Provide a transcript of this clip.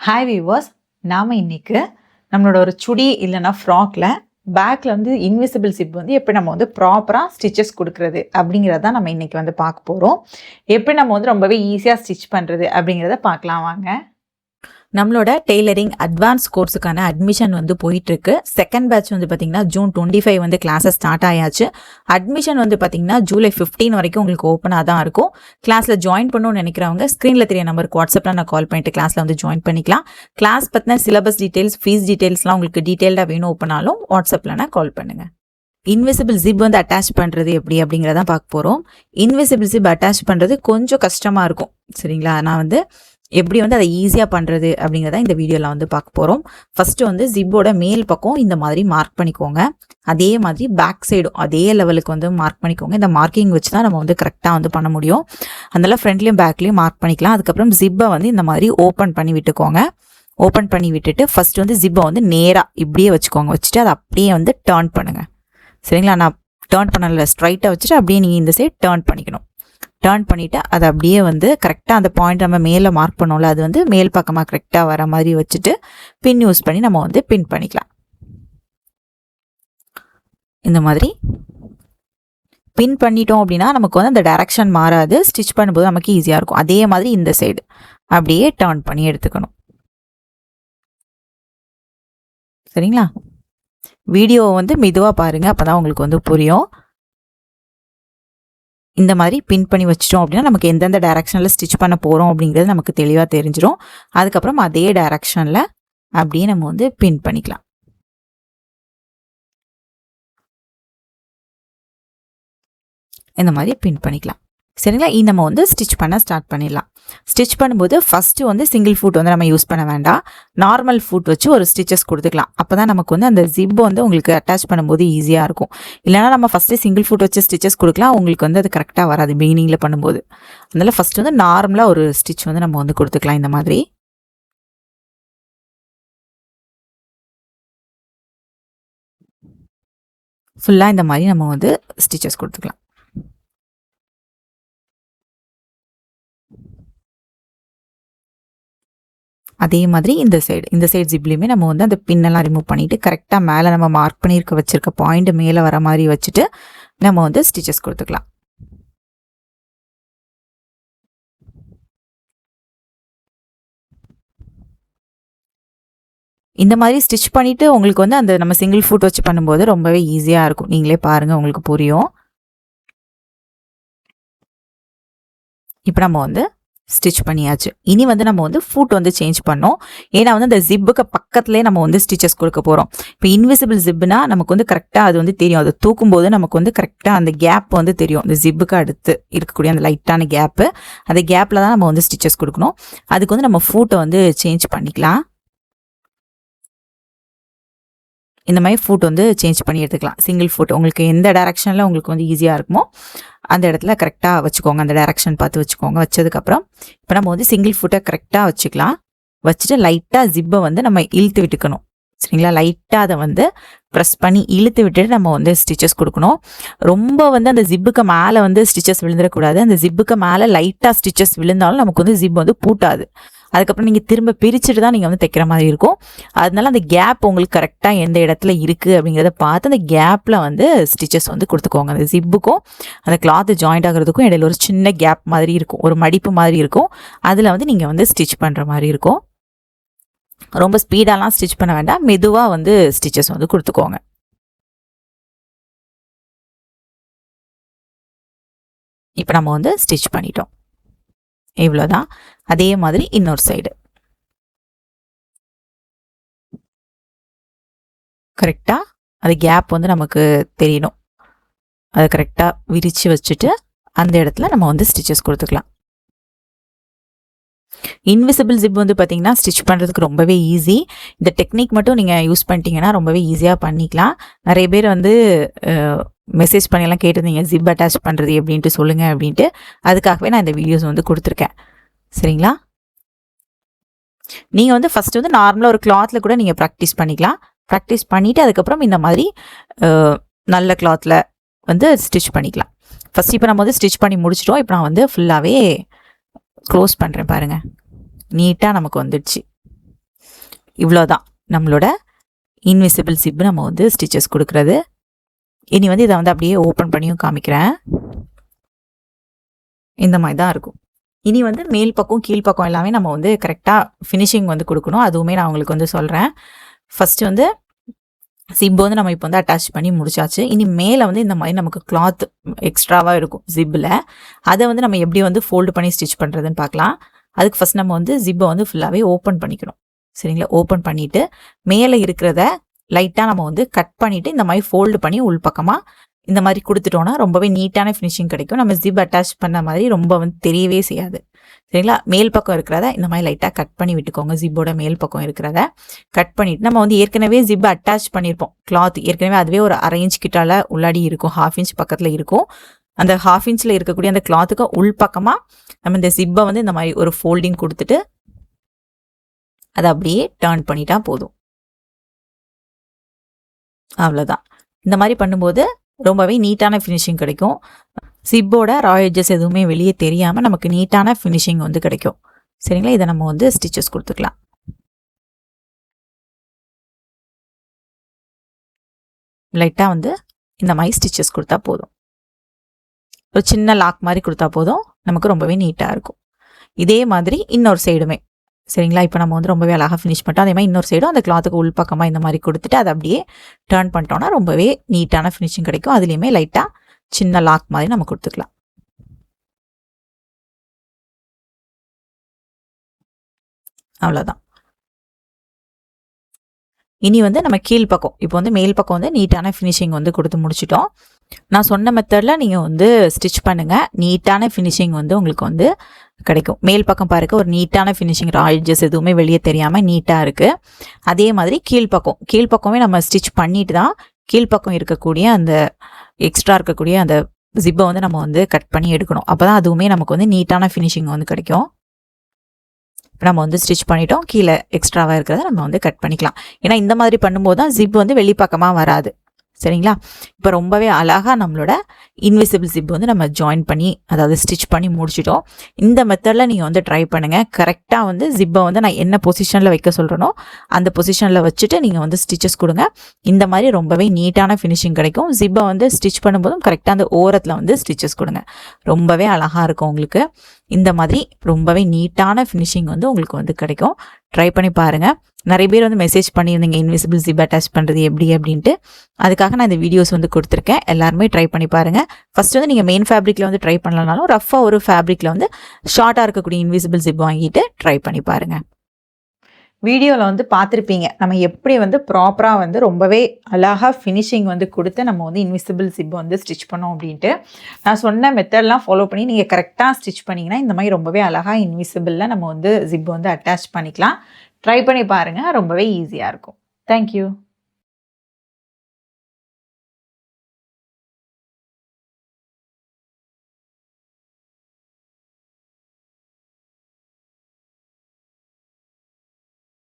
Hi viewers, நாம் இன்னைக்கு நம்மளோட ஒரு சுடி இல்லைன்னா ஃப்ராக்ல பேக்கில் வந்து இன்விசிபிள் ஜிப் வந்து எப்படி நம்ம வந்து ப்ராப்பராக ஸ்டிச்சஸ் கொடுக்குறது அப்படிங்கிறத நம்ம இன்னைக்கு வந்து பார்க்க போகிறோம். எப்படி நம்ம வந்து ரொம்பவே ஈஸியாக ஸ்டிச் பண்ணுறது அப்படிங்கிறத பார்க்கலாம் வாங்க. நம்மளோட டெய்லரிங் அட்வான்ஸ் கோர்ஸுக்கான அட்மிஷன் வந்து போயிட்டுருக்கு. செகண்ட் பேட்ச் வந்து பார்த்திங்கன்னா June 25 வந்து கிளாஸஸ் ஸ்டார்ட் ஆயாச்சு. அட்மிஷன் வந்து பார்த்திங்கன்னா July 15 வரைக்கும் உங்களுக்கு ஓப்பனாக தான் இருக்கும். கிளாஸில் ஜாயின் பண்ணணும்னு நினைக்கிறவங்க ஸ்க்ரீனில் தெரிய நம்பருக்கு வாட்ஸ்அப்பில் நான் கால் பண்ணிட்டு கிளாஸில் வந்து ஜாயின் பண்ணிக்கலாம். கிளாஸ் பற்றின சிலபஸ் டீட்டெயில்ஸ், ஃபீஸ் டீட்டெயில்ஸ்லாம் உங்களுக்கு டீட்டெயில்டாக வேணும் ஓப்பனாலும் வாட்ஸ்அப்பில் நான் கால் பண்ணுங்கள். இன்விசிபிள் ஜிப் வந்து அட்டாச் பண்ணுறது எப்படி அப்படிங்கிறதான் பார்க்க போகிறோம். இன்விசிபிள் ஜிப் அட்டாச் பண்ணுறது கொஞ்சம் கஷ்டமாக இருக்கும், சரிங்களா? நான் வந்து எப்படி வந்து அதை ஈஸியாக பண்ணுறது அப்படிங்கிறத இந்த வீடியோவில் வந்து பார்க்க போகிறோம். ஃபஸ்ட்டு வந்து ஜிப்போட மேல் பக்கம் இந்த மாதிரி மார்க் பண்ணிக்கோங்க. அதே மாதிரி பேக் சைடும் அதே லெவலுக்கு வந்து மார்க் பண்ணிக்கோங்க. இந்த மார்க்கிங் வச்சு தான் நம்ம வந்து கரெக்டாக வந்து பண்ண முடியும். அதனால் ஃப்ரண்ட்லேயும் பேக்லேயும் மார்க் பண்ணிக்கலாம். அதுக்கப்புறம் ஜிப்பை வந்து இந்த மாதிரி ஓப்பன் பண்ணி விட்டுக்கோங்க. ஓப்பன் பண்ணி விட்டுட்டு ஃபஸ்ட்டு வந்து ஜிப்பை வந்து நேராக இப்படியே வச்சுக்கோங்க. வச்சுட்டு அதை அப்படியே வந்து டர்ன் பண்ணுங்கள், சரிங்களா? நான் டர்ன் பண்ணல, ஸ்ட்ரைட்டாக வச்சுட்டு அப்படியே நீங்கள் இந்த சைட் டர்ன் பண்ணிக்கணும். டர்ன் பண்ணிவிட்டு அதை அப்படியே வந்து கரெக்டாக அந்த பாயிண்ட் நம்ம மேலே மார்க் பண்ணோம்ல, அது வந்து மேல் பக்கமாக கரெக்டாக வர மாதிரி வச்சுட்டு பின் யூஸ் பண்ணி நம்ம வந்து பின் பண்ணிக்கலாம். இந்த மாதிரி பின் பண்ணிட்டோம் அப்படின்னா நமக்கு வந்து அந்த டைரக்ஷன் மாறாது, ஸ்டிச் பண்ணும்போது நமக்கு ஈஸியாக இருக்கும். அதே மாதிரி இந்த சைடு அப்படியே டர்ன் பண்ணி எடுத்துக்கணும், சரிங்களா? வீடியோ வந்து மெதுவாக பாருங்கள், அப்போ தான் உங்களுக்கு வந்து புரியும். இந்த மாதிரி பின் பண்ணி வச்சிட்டோம் அப்படின்னா நமக்கு எந்தெந்த டைரக்ஷனில் ஸ்டிச் பண்ண போகிறோம் அப்படிங்கிறது நமக்கு தெளிவாக தெரிஞ்சிடும். அதுக்கப்புறம் அதே டைரக்ஷனில் அப்படியே நம்ம வந்து பின் பண்ணிக்கலாம். இந்த மாதிரி பின் பண்ணிக்கலாம், சரிங்களா? நம்ம வந்து ஸ்டிச் பண்ண ஸ்டார்ட் பண்ணிடலாம். ஸ்டிச் பண்ணும்போது ஃபஸ்ட்டு வந்து சிங்கிள் ஃபுட் வந்து நம்ம யூஸ் பண்ண வேண்டாம். நார்மல் ஃபுட் வச்சு ஒரு ஸ்டிச்சஸ் கொடுத்துக்கலாம். அப்போ தான் நமக்கு வந்து அந்த ஜிப் வந்து உங்களுக்கு அட்டாச் பண்ணும்போது ஈஸியாக இருக்கும். இல்லைனா நம்ம ஃபஸ்ட்டு சிங்கிள் ஃபுட் வச்சு ஸ்டிச்சஸ் கொடுக்கலாம், உங்களுக்கு வந்து அது கரெக்டாக வராது பிகினிங்கில் பண்ணும்போது. அதனால் ஃபஸ்ட்டு வந்து நார்மலாக ஒரு ஸ்டிச் வந்து நம்ம வந்து கொடுத்துக்கலாம். இந்த மாதிரி ஃபுல்லாக இந்த மாதிரி நம்ம வந்து ஸ்டிச்சஸ் கொடுத்துக்கலாம். அதே மாதிரி இந்த சைடு ஜிப்லேயுமே நம்ம வந்து அந்த பின்னெல்லாம் ரிமூவ் பண்ணிவிட்டு கரெக்டாக மேலே நம்ம மார்க் வச்சுருக்க பாயிண்ட் மேலே வர மாதிரி வச்சுட்டு நம்ம வந்து ஸ்டிச்சஸ் கொடுத்துக்கலாம். இந்த மாதிரி ஸ்டிச் பண்ணிவிட்டு உங்களுக்கு வந்து அந்த நம்ம சிங்கிள் ஃபுட் வச்சு பண்ணும்போது ரொம்பவே ஈஸியாக இருக்கும். நீங்களே பாருங்கள், உங்களுக்கு புரியும். இப்போ நம்ம வந்து ஸ்டிச் பண்ணியாச்சு. இனி வந்து நம்ம வந்து ஃபுட் வந்து சேஞ்ச் பண்ணோம். ஏன்னா வந்து அந்த ஜிப்புக்கு பக்கத்துலேயே நம்ம வந்து ஸ்டிச்சஸ் கொடுக்க போகிறோம். இப்போ இன்விசிபிள் ஜிப்னா நமக்கு வந்து கரெக்டாக அது வந்து தெரியும். அதை தூக்கும்போது நமக்கு வந்து கரெக்டாக அந்த கேப் வந்து தெரியும். அந்த ஜிப்புக்கு அடுத்து இருக்கக்கூடிய அந்த லைட்டான கேப்பு, அந்த கேப்பில் தான் நம்ம வந்து ஸ்டிச்சஸ் கொடுக்கணும். அதுக்கு வந்து நம்ம ஃபுட்டை வந்து சேஞ்ச் பண்ணிக்கலாம். இந்த மாதிரி ஃபுட் வந்து சேஞ்ச் பண்ணி எடுத்துக்கலாம். சிங்கிள் ஃபுட் உங்களுக்கு எந்த டைரக்ஷனில் உங்களுக்கு வந்து ஈஸியாக இருக்குமோ அந்த இடத்துல கரெக்டாக வச்சுக்கோங்க. அந்த டைரக்ஷன் பார்த்து வச்சுக்கோங்க. வச்சதுக்கப்புறம் இப்போ நம்ம வந்து சிங்கிள் ஃபுட்டை கரெக்டாக வச்சுக்கலாம். வச்சுட்டு லைட்டாக ஜிப்பை வந்து நம்ம இழுத்து விட்டுக்கணும், சரிங்களா? லைட்டாக அதை வந்து ப்ரெஸ் பண்ணி இழுத்து விட்டுட்டு நம்ம வந்து ஸ்டிச்சஸ் கொடுக்கணும். ரொம்ப வந்து அந்த ஜிப்புக்கு மேலே வந்து ஸ்டிச்சஸ் விழுந்துடக்கூடாது. அந்த ஜிப்புக்கு மேலே லைட்டாக ஸ்டிச்சஸ் விழுந்தாலும் நமக்கு வந்து ஜிப் வந்து பூட்டாது. அதுக்கப்புறம் நீங்கள் திரும்ப பிரிச்சுட்டு தான் நீங்கள் வந்து தைக்கிற மாதிரி இருக்கும். அதனால அந்த கேப் உங்களுக்கு கரெக்டாக எந்த இடத்துல இருக்குது அப்படிங்கிறத பார்த்து அந்த கேப்பில் வந்து ஸ்டிச்சஸ் வந்து கொடுத்துக்கோங்க. அந்த ஜிப்புக்கும் அந்த கிளாத்து ஜாயிண்ட் ஆகிறதுக்கும் இடையில ஒரு சின்ன கேப் மாதிரி இருக்கும், ஒரு மடிப்பு மாதிரி இருக்கும். அதில் வந்து நீங்கள் வந்து ஸ்டிச் பண்ணுற மாதிரி இருக்கும். ரொம்ப ஸ்பீடாலாம் ஸ்டிச் பண்ண வேண்டாம், மெதுவாக வந்து ஸ்டிச்சஸ் வந்து கொடுத்துக்கோங்க. இப்போ நம்ம வந்து ஸ்டிச் பண்ணிட்டோம், இவ்வளோதான். அதே மாதிரி இன்னொரு சைடு கரெக்டாக அது கேப் வந்து நமக்கு தெரியணும். அதை கரெக்டாக விரித்து வச்சுட்டு அந்த இடத்துல நம்ம வந்து ஸ்டிச்சஸ் கொடுத்துக்கலாம். இன்விசிபிள் ஜிப் வந்து பார்த்தீங்கன்னா ஸ்டிச் பண்ணுறதுக்கு ரொம்பவே ஈஸி. இந்த டெக்னிக் மட்டும் நீங்கள் யூஸ் பண்ணிட்டீங்கன்னா ரொம்பவே ஈஸியாக பண்ணிக்கலாம். நிறைய பேர் வந்து மெசேஜ் பண்ணியெல்லாம் கேட்டிருந்தீங்க ஜிப் அட்டாச் பண்ணுறது எப்படின்ட்டு சொல்லுங்கள் அப்படின்ட்டு. அதுக்காகவே நான் இந்த வீடியோஸ் வந்து கொடுத்துருக்கேன், சரிங்களா? நீங்கள் வந்து ஃபஸ்ட்டு வந்து நார்மலாக ஒரு கிளாத்தில் கூட நீங்கள் ப்ராக்டிஸ் பண்ணிக்கலாம். ப்ராக்டிஸ் பண்ணிவிட்டு அதுக்கப்புறம் இந்த மாதிரி நல்ல கிளாத்தில் வந்து ஸ்டிச் பண்ணிக்கலாம். ஃபஸ்ட் இப்போ நம்ம வந்து ஸ்டிச் பண்ணி முடிச்சிட்டோம். இப்போ நான் வந்து ஃபுல்லாகவே க்ளோஸ் பண்ணுறேன் பாருங்கள், நீட்டாக நமக்கு வந்துடுச்சு. இவ்வளோதான் நம்மளோட இன்விசிபிள் ஜிப் நம்ம வந்து ஸ்டிச்சஸ் கொடுக்குறது. இனி வந்து இதை வந்து அப்படியே ஓப்பன் பண்ணியும் காமிக்கிறேன். இந்த மாதிரி தான் இருக்கும். இனி வந்து மேல் பக்கம் கீழ் பக்கம் எல்லாமே நம்ம வந்து கரெக்டாக ஃபினிஷிங் வந்து கொடுக்கணும். அதுவுமே நான் உங்களுக்கு வந்து சொல்கிறேன். ஃபஸ்ட்டு வந்து ஜிப் வந்து நம்ம இப்போ வந்து அட்டாச் பண்ணி முடிச்சாச்சு. இனி மேலே வந்து இந்த மாதிரி நமக்கு கிளாத் எக்ஸ்ட்ராவாக இருக்கும் ஜிப்பில். அதை வந்து நம்ம எப்படி வந்து ஃபோல்டு பண்ணி ஸ்டிச் பண்ணுறதுன்னு பார்க்கலாம். அதுக்கு ஃபஸ்ட் நம்ம வந்து ஜிப்பை வந்து ஃபுல்லாகவே ஓப்பன் பண்ணிக்கணும். சரிங்களா? ஓப்பன் பண்ணிவிட்டு மேலே இருக்கிறத லைட்டாக நம்ம வந்து கட் பண்ணிவிட்டு இந்த மாதிரி ஃபோல்டு பண்ணி உள்பக்கமாக இந்த மாதிரி கொடுத்துட்டோன்னா ரொம்பவே நீட்டான ஃபினிஷிங் கிடைக்கும். நம்ம ஜிப் அட்டாச் பண்ண மாதிரி ரொம்ப வந்து தெரியவே செய்யாது. சரிங்களா? மேல் பக்கம் இருக்கிறத இந்த மாதிரி லைட்டாக கட் பண்ணி விட்டுக்கோங்க. ஜிப்போட மேல் பக்கம் இருக்கிறத கட் பண்ணிவிட்டு நம்ம வந்து ஏற்கனவே ஜிப் அட்டாச் பண்ணியிருப்போம். கிளாத் ஏற்கனவே அதுவே ஒரு 1/2 இன்ச் கிட்டால உள்ளாடி இருக்கும், 1/2 இன்ச் பக்கத்தில் இருக்கும். அந்த 1/2 இன்ச்சில் இருக்கக்கூடிய அந்த கிளாத்துக்கு உள்பக்கமாக நம்ம இந்த ஜிப்பை வந்து இந்த மாதிரி ஒரு ஃபோல்டிங் கொடுத்துட்டு அதை அப்படியே டர்ன் பண்ணிட்டா போதும். அவ்வளோதான். இந்த மாதிரி பண்ணும்போது ரொம்பவே நீட்டான ஃபினிஷிங் கிடைக்கும். ஜிப்போட ரா எட்ஜஸ் எதுவுமே வெளியே தெரியாமல் நமக்கு நீட்டான ஃபினிஷிங் வந்து கிடைக்கும். சரிங்களா? இதை நம்ம வந்து ஸ்டிச்சஸ் கொடுத்துக்கலாம். லைட்டாக வந்து இந்த மாதிரி ஸ்டிச்சஸ் கொடுத்தா போதும். ஒரு சின்ன லாக் மாதிரி கொடுத்தா போதும், நமக்கு ரொம்பவே நீட்டாக இருக்கும். இதே மாதிரி இன்னொரு சைடுமே. சரிங்களா? இப்போ நம்ம வந்து ரொம்பவே அழகாக ஃபினிஷ் பண்ணிட்டோம். அதே மாதிரி இன்னொரு சைடும் அந்த கிளாத்துக்கு உள்பக்கமாக இந்த மாதிரி கொடுத்துட்டு அதை அப்படியே டர்ன் பண்ணிட்டோம்னா ரொம்பவே நீட்டான ஃபினிஷிங் கிடைக்கும். அதுலேயுமே லைட்டாக சின்ன லாக் மாதிரி நம்ம கொடுத்துக்கலாம். அவ்வளோதான். இனி வந்து நம்ம கீழ் பக்கம் இப்போ வந்து மேல் பக்கம் வந்து நீட்டான ஃபினிஷிங் வந்து கொடுத்து முடிச்சிட்டோம். நான் சொன்ன மெத்தடில் நீங்கள் வந்து ஸ்டிச் பண்ணுங்கள். நீட்டான ஃபினிஷிங் வந்து உங்களுக்கு வந்து கிடைக்கும். மேல் பக்கம் பாருங்க, ஒரு நீட்டான ஃபினிஷிங், ரா எட்ஜஸ் எதுவுமே வெளியே தெரியாமல் நீட்டாக இருக்குது. அதே மாதிரி கீழ்ப்பக்கமே நம்ம ஸ்டிச் பண்ணிட்டு தான் கீழ்ப்பக்கம் இருக்கக்கூடிய அந்த எக்ஸ்ட்ரா இருக்கக்கூடிய அந்த ஜிப்பை வந்து நம்ம வந்து கட் பண்ணி எடுக்கணும். அப்போ தான் அதுவுமே நமக்கு வந்து நீட்டான ஃபினிஷிங் வந்து கிடைக்கும். நம்ம வந்து ஸ்டிச் பண்ணிட்டோம். கீழே எக்ஸ்ட்ராவாக இருக்கிறத நம்ம வந்து கட் பண்ணிக்கலாம். ஏன்னா இந்த மாதிரி பண்ணும்போது தான் ஜிப் வந்து வெளிப்பக்கமாக வராது. சரிங்களா? இப்போ ரொம்பவே அழகாக நம்மளோட இன்விசிபிள் ஜிப் வந்து நம்ம ஜாயின் பண்ணி, அதாவது ஸ்டிச் பண்ணி முடிச்சிட்டோம். இந்த மெத்தடில் நீங்கள் வந்து ட்ரை பண்ணுங்கள். கரெக்டாக வந்து ஜிப்பை வந்து நான் என்ன பொசிஷனில் வைக்க சொல்கிறேனோ அந்த பொசிஷனில் வச்சுட்டு நீங்கள் வந்து ஸ்டிச்சஸ் கொடுங்க. இந்த மாதிரி ரொம்பவே நீட்டான ஃபினிஷிங் கிடைக்கும். ஜிப்பை வந்து ஸ்டிச் பண்ணும்போதும் கரெக்டாக அந்த ஓரத்தில் வந்து ஸ்டிச்சஸ் கொடுங்க. ரொம்பவே அழகாக இருக்கும் உங்களுக்கு. இந்த மாதிரி ரொம்பவே நீட்டான ஃபினிஷிங் வந்து உங்களுக்கு வந்து கிடைக்கும். ட்ரை பண்ணி பாருங்கள். நிறைய பேர் வந்து மெசேஜ் பண்ணியிருந்தீங்க இன்விசிபிள் ஜிப் அட்டாச் பண்ணுறது எப்படி அப்படின்ட்டு. அதுக்காக நான் இந்த வீடியோஸ் வந்து கொடுத்துருக்கேன். எல்லாருமே ட்ரை பண்ணி பாருங்கள். ஃபர்ஸ்ட் வந்து நீங்கள் மெயின் ஃபேப்ரிக்கில் வந்து ட்ரை பண்ணலனாலும் ரஃபாக ஒரு ஃபேப்ரிக்கில் வந்து ஷார்ட்டாக இருக்கக்கூடிய இன்விசிபிள் ஜிப் வாங்கிட்டு ட்ரை பண்ணி பாருங்கள். வீடியோவில் வந்து பார்த்துருப்பீங்க நம்ம எப்படி வந்து ப்ராப்பராக வந்து ரொம்பவே அழகாக ஃபினிஷிங் வந்து கொடுத்து நம்ம வந்து இன்விசிபிள் ஜிப் வந்து ஸ்டிச் பண்ணோம் அப்படின்ட்டு. நான் சொன்ன மெத்தட்லாம் ஃபாலோ பண்ணி நீங்கள் கரெக்டாக ஸ்டிச் பண்ணிங்கன்னா இந்த மாதிரி ரொம்பவே அழகாக இன்விசிபிளில் நம்ம வந்து ஜிப் வந்து அட்டாச் பண்ணிக்கலாம். ட்ரை பண்ணி பாருங்கள். ரொம்பவே ஈஸியாக இருக்கும். தேங்க்யூ.